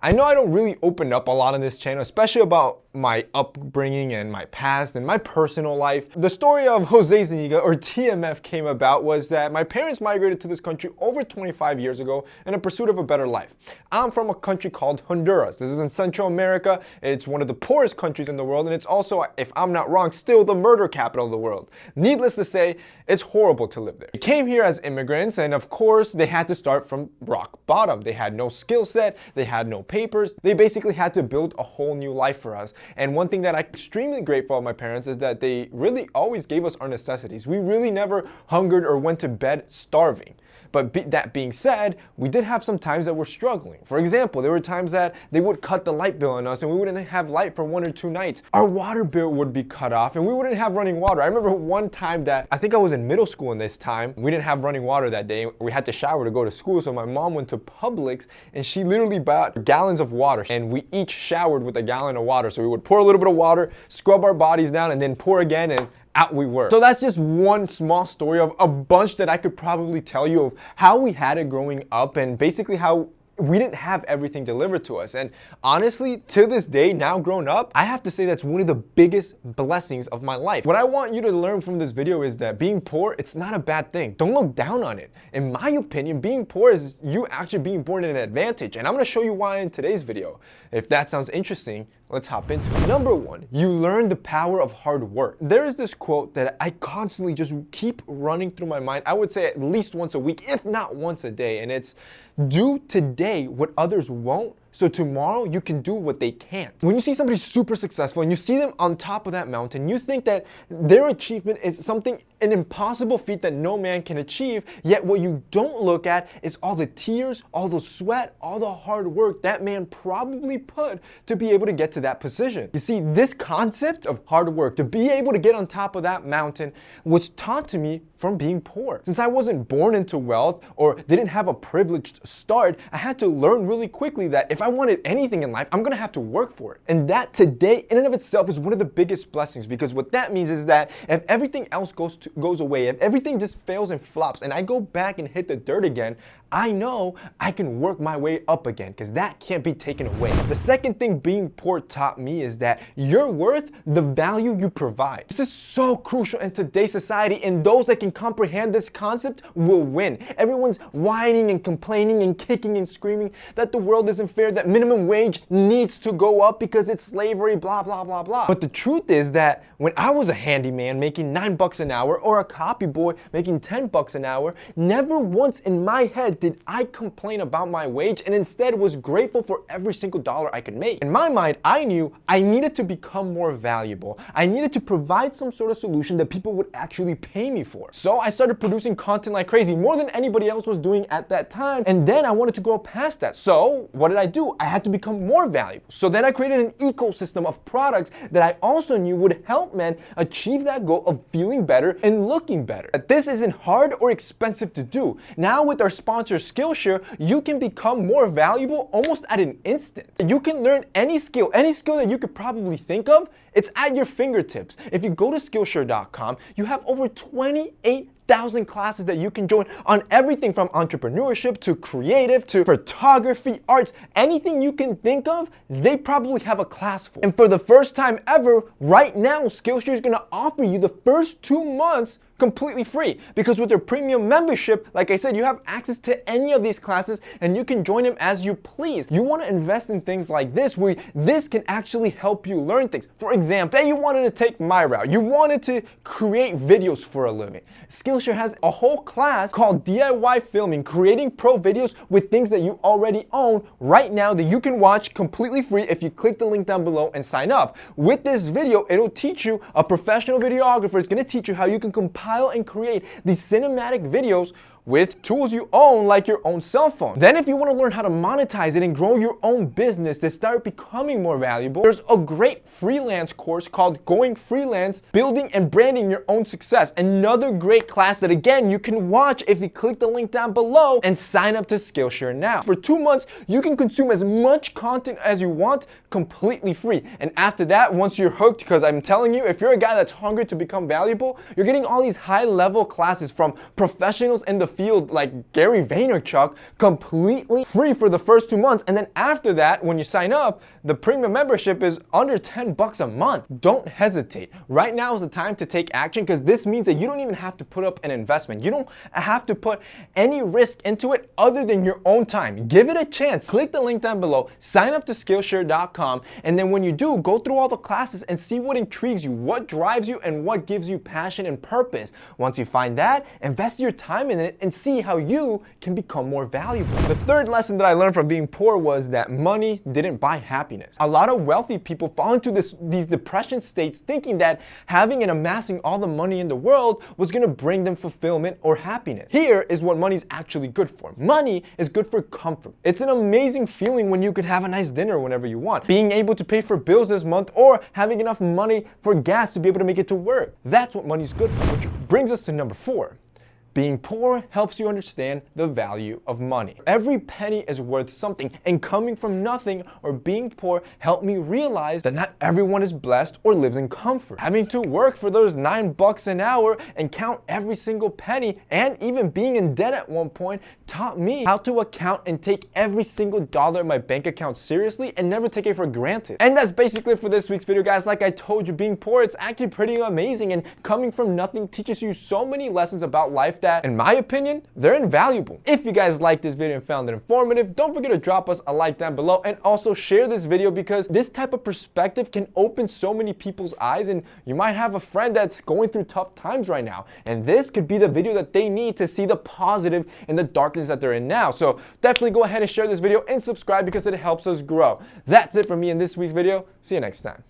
I know I don't really open up a lot on this channel, especially about my upbringing and my past and my personal life. The story of Jose Zuniga, or TMF, came about was that my parents migrated to this country over 25 years ago in a pursuit of a better life. I'm from a country called Honduras. This is in Central America. It's one of the poorest countries in the world, and it's also, if I'm not wrong, still the murder capital of the world. Needless to say, it's horrible to live there. They came here as immigrants, and of course, they had to start from rock bottom. They had no skill set, they had no papers. They basically had to build a whole new life for us. And one thing that I'm extremely grateful of my parents is that they really always gave us our necessities. We really never hungered or went to bed starving. But that being said, we did have some times that we're struggling. For example, there were times that they would cut the light bill on us and we wouldn't have light for 1 or 2 nights. Our water bill would be cut off and we wouldn't have running water. I remember one time that, I think I was in middle school in this time, we didn't have running water that day. We had to shower to go to school, so my mom went to Publix and she literally bought gallons of water, and we each showered with a gallon of water. So we would pour a little bit of water, scrub our bodies down, and then pour again, and out we were. So that's just one small story of a bunch that I could probably tell you of how we had it growing up and basically how we didn't have everything delivered to us. And honestly, to this day, now grown up, I have to say that's one of the biggest blessings of my life. What I want you to learn from this video is that being poor, it's not a bad thing. Don't look down on it. In my opinion, being poor is you actually being born in an advantage. And I'm gonna show you why in today's video. If that sounds interesting, let's hop into it. Number 1, you learn the power of hard work. There is this quote that I constantly just keep running through my mind. I would say at least once a week, if not once a day. And it's, do today what others won't, so tomorrow you can do what they can't. When you see somebody super successful and you see them on top of that mountain, you think that their achievement is something, an impossible feat that no man can achieve, yet what you don't look at is all the tears, all the sweat, all the hard work that man probably put to be able to get to that position. You see, this concept of hard work, to be able to get on top of that mountain, was taught to me from being poor. Since I wasn't born into wealth or didn't have a privileged start, I had to learn really quickly that if I wanted anything in life, I'm gonna have to work for it. And that today, in and of itself, is one of the biggest blessings, because what that means is that if everything else goes away, if everything just fails and flops, and I go back and hit the dirt again, I know I can work my way up again, because that can't be taken away. The second thing being poor taught me is that you're worth the value you provide. This is so crucial in today's society, and those that can comprehend this concept will win. Everyone's whining and complaining and kicking and screaming that the world isn't fair, that minimum wage needs to go up because it's slavery, blah, blah, blah, blah. But the truth is that when I was a handyman making $9 an hour or a copy boy making $10 an hour, never once in my head did I complain about my wage, and instead was grateful for every single dollar I could make. In my mind, I knew I needed to become more valuable. I needed to provide some sort of solution that people would actually pay me for. So I started producing content like crazy, more than anybody else was doing at that time. And then I wanted to grow past that. So what did I do? I had to become more valuable. So then I created an ecosystem of products that I also knew would help men achieve that goal of feeling better and looking better. This isn't hard or expensive to do. Now with our sponsor Skillshare, you can become more valuable almost at an instant. You can learn any skill that you could probably think of. It's at your fingertips. If you go to Skillshare.com, you have over 28,000 classes that you can join on everything from entrepreneurship to creative to photography, arts, anything you can think of, they probably have a class for. And for the first time ever, right now, Skillshare is gonna offer you the first 2 months completely free, because with their premium membership, like I said, you have access to any of these classes and you can join them as you please. You want to invest in things like this, where this can actually help you learn things. For example, say you wanted to take my route. You wanted to create videos for a living. Skillshare has a whole class called DIY Filming, creating pro videos with things that you already own right now that you can watch completely free if you click the link down below and sign up. With this video, it'll teach you, a professional videographer is going to teach you how you can compile and create these cinematic videos with tools you own, like your own cell phone. Then if you want to learn how to monetize it and grow your own business to start becoming more valuable, there's a great freelance course called Going Freelance, Building and Branding Your Own Success. Another great class that, again, you can watch if you click the link down below and sign up to Skillshare now. For 2 months, you can consume as much content as you want completely free. And after that, once you're hooked, because I'm telling you, if you're a guy that's hungry to become valuable, you're getting all these high-level classes from professionals in the field like Gary Vaynerchuk completely free for the first 2 months. And then after that, when you sign up, the premium membership is under $10 a month. Don't hesitate. Right now is the time to take action, because this means that you don't even have to put up an investment. You don't have to put any risk into it other than your own time. Give it a chance. Click the link down below, sign up to Skillshare.com, and then when you do, go through all the classes and see what intrigues you, what drives you, and what gives you passion and purpose. Once you find that, invest your time in it and see how you can become more valuable. The third lesson that I learned from being poor was that money didn't buy happiness. A lot of wealthy people fall into these depression states thinking that having and amassing all the money in the world was going to bring them fulfillment or happiness. Here is what money is actually good for. Money is good for comfort. It's an amazing feeling when you can have a nice dinner whenever you want, being able to pay for bills this month, or having enough money for gas to be able to make it to work. That's what money's good for, which brings us to number 4. Being poor helps you understand the value of money. Every penny is worth something, and coming from nothing or being poor helped me realize that not everyone is blessed or lives in comfort. Having to work for those $9 an hour and count every single penny, and even being in debt at one point, taught me how to account and take every single dollar in my bank account seriously and never take it for granted. And that's basically it for this week's video, guys. Like I told you, being poor, it's actually pretty amazing, and coming from nothing teaches you so many lessons about life that, in my opinion, they're invaluable. If you guys liked this video and found it informative, don't forget to drop us a like down below, and also share this video, because this type of perspective can open so many people's eyes, and you might have a friend that's going through tough times right now, and this could be the video that they need to see the positive in the darkness that they're in now. So definitely go ahead and share this video and subscribe, because it helps us grow. That's it for me in this week's video. See you next time.